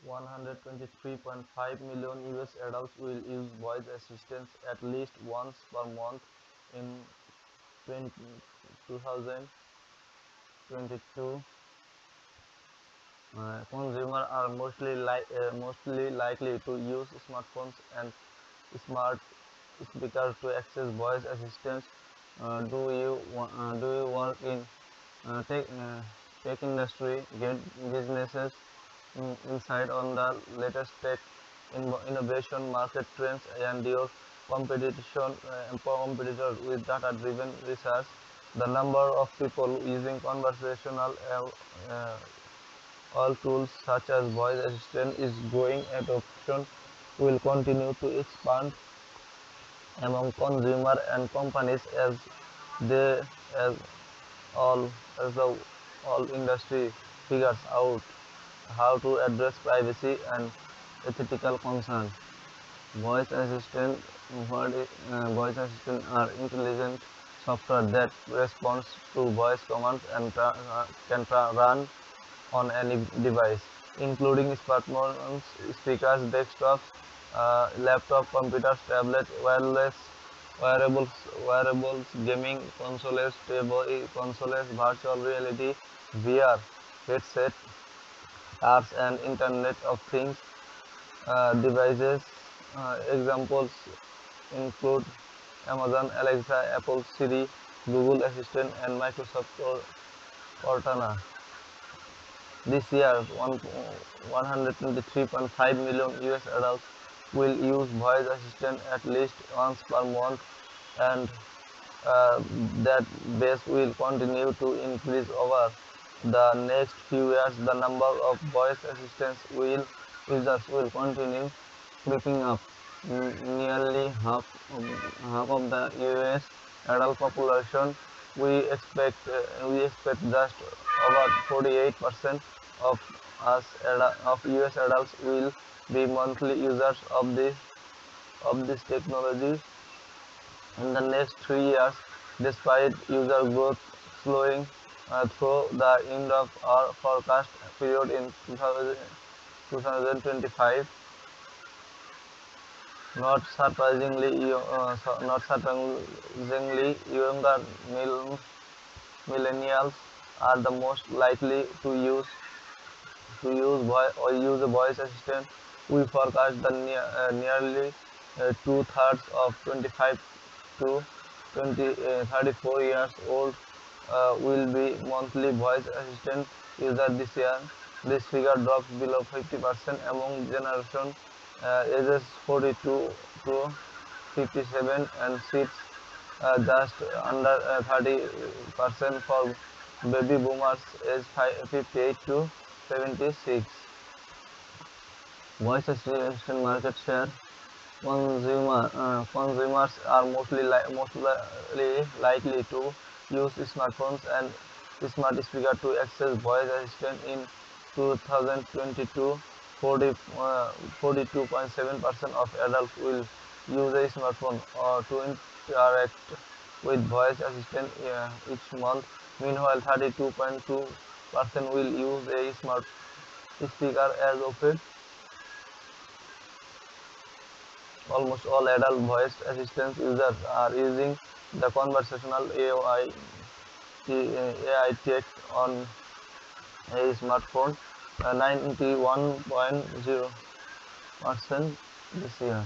123.5 million US adults will use voice assistants at least once per month in 2022. Consumers are mostly likely to use smartphones and smart speakers to access voice assistants. Do you work in tech industry? Get businesses insight on the latest tech innovation, market trends, and your competitors with data-driven research. The number of people using conversational all tools such as voice assistant is growing. Adoption will continue to expand among consumer and companies they as all as the all industry figures out how to address privacy and ethical concerns. Voice assistant voice assistant are intelligent software that responds to voice commands and can run on any device, including smartphones, speakers, desktops, laptop, computers, tablets, wearables, wearables, gaming consoles, virtual reality, VR, headset, apps, and Internet of Things devices. Examples include Amazon Alexa, Apple Siri, Google Assistant, and Microsoft Cortana. This year, 123.5 million US adults will use voice assistant at least once per month, and uh, that base will continue to increase over the next few years. The number of voice assistants users will continue creeping up. Nearly half of the US adult population, we expect just over 48% of of US adults will be monthly users of this technology in the next 3 years, despite user growth slowing through the end of our forecast period in 2025. Not surprisingly, younger millennials are the most likely to use a voice assistant. We forecast the nearly two-thirds of 25 to 34 years old will be monthly voice assistant user this year. This figure drops below 50% among generation ages 42 to 57 and sits just under 30% for baby boomers aged 58 to 76. Voice assistant market share. Consumers are mostly likely to use smartphones and smart speaker to access voice assistant in 2022. 42.7% of adults will use a smartphone or to interact with voice assistant each month. Meanwhile, 32.2% will use a smart speaker as of it. Almost all adult voice assistant users are using the conversational AI tech on a smartphone. 91.0% this year.